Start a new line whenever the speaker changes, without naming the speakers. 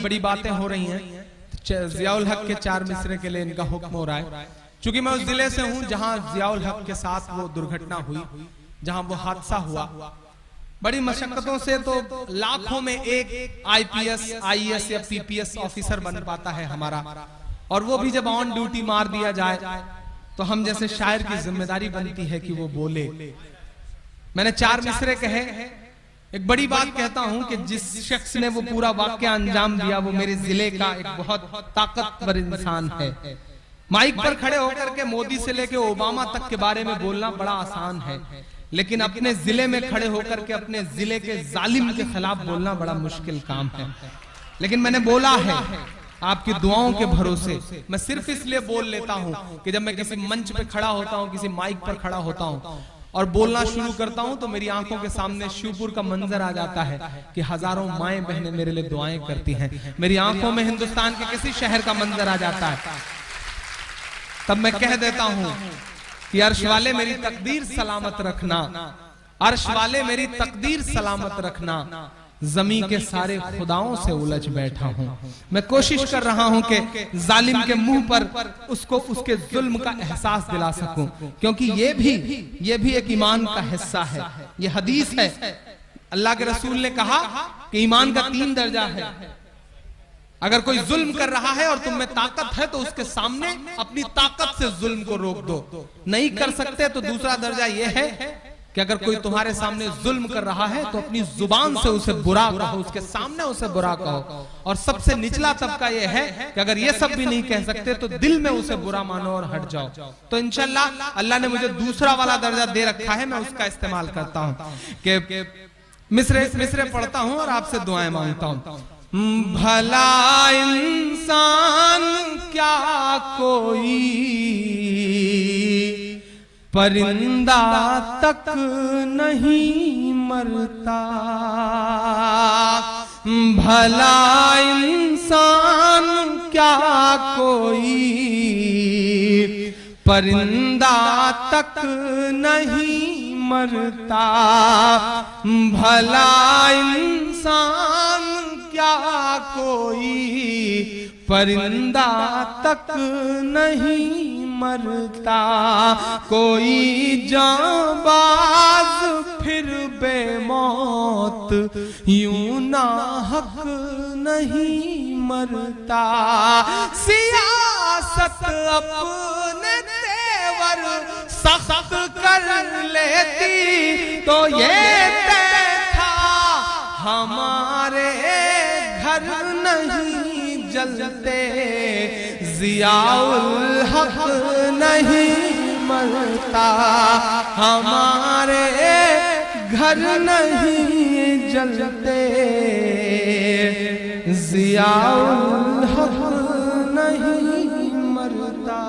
बड़ी बातें हो रही हैं। जियाउल हक के 4 मिसरे के लिए इनका हुक्म हो रहा है। चूंकि मैं उस जिले से हूं जहां जियाउल हक के साथ वो दुर्घटना हुई, जहां वो हादसा हुआ, बड़ी मशक्कतों से तो लाखों में एक आईपीएस, आईएएस या पीपीएस ऑफिसर बन पाता है हमारा, और वो भी जब ऑन ड्यूटी मार दिया जाए तो हम जैसे शायर की जिम्मेदारी बनती है कि वो बोले। मैंने 4 मिसरे कहे। एक बड़ी बात कहता हूं कि जिस शख्स ने वो पूरा वाकया अंजाम दिया वो मेरे जिले का एक बहुत ताकतवर इंसान है। माइक पर खड़े होकर के मोदी से लेके ओबामा तक के बारे में बोलना बड़ा आसान है, लेकिन अपने जिले में खड़े होकर के अपने जिले के जालिम के खिलाफ बोलना बड़ा मुश्किल काम है। लेकिन मैंने बोला है आपकी दुआओं के भरोसे। मैं सिर्फ इसलिए बोल लेता हूं कि जब मैं किसी मंच पे खड़ा होता हूं, किसी माइक पर खड़ा होता हूं और बोलना शुरू करता हूं तो मेरी आंखों के सामने शिवपुर का मंजर आ जाता है कि हजारों माएं बहनें मेरे लिए दुआएं करती हैं। मेरी आंखों में हिंदुस्तान के किसी शहर का मंजर आ जाता है। तब मैं कह देता हूं कि अर्श वाले मेरी तकदीर सलामत रखना, अर्श वाले मेरी तकदीर सलामत रखना, जमी के सारे खुदाओं से उलझ बैठा हूं। मैं कोशिश कर रहा हूं कि जालिम के मुंह पर उसको उसके जुल्म का एहसास दिला सकूं, क्योंकि ये भी एक ईमान का हिस्सा है। ये हदीस है, अल्लाह के रसूल ने कहा कि ईमान का 3 दर्जा है। अगर कोई जुल्म कर रहा है और तुम में ताकत है तो उसके सामने अपनी ताकत से जुल्म को रोक दो। नहीं कर सकते तो दूसरा दर्जा यह है कि अगर कोई तुम्हारे सामने जुल्म कर रहा है तो अपनी जुबान से उसे बुरा कहो, उसके सामने उसे बुरा कहो। और सबसे निचला तबका यह है कि अगर ये सब भी नहीं कह सकते तो दिल में उसे बुरा मानो और हट जाओ। तो इंशाल्लाह अल्लाह ने मुझे दूसरा वाला दर्जा दे रखा है, मैं उसका इस्तेमाल करता हूं कि मिसरे पढ़ता हूं और आपसे दुआएं मांगता हूं। भला इंसान क्या कोई परिंदा तक नहीं मरता, भला इंसान क्या कोई परिंदा तक नहीं मरता, भला इंसान क्या कोई परिंदा तक नहीं मरता, कोई जांबाज फिर बेमौत यूं नाहक नहीं मरता, सियासत अपने तेवर सख्त कर लेती तो ये तय था हमारे घर नहीं जलते, जियाउल हक नहीं मरता, हमारे घर नहीं जलते, जियाउल हक नहीं मरता।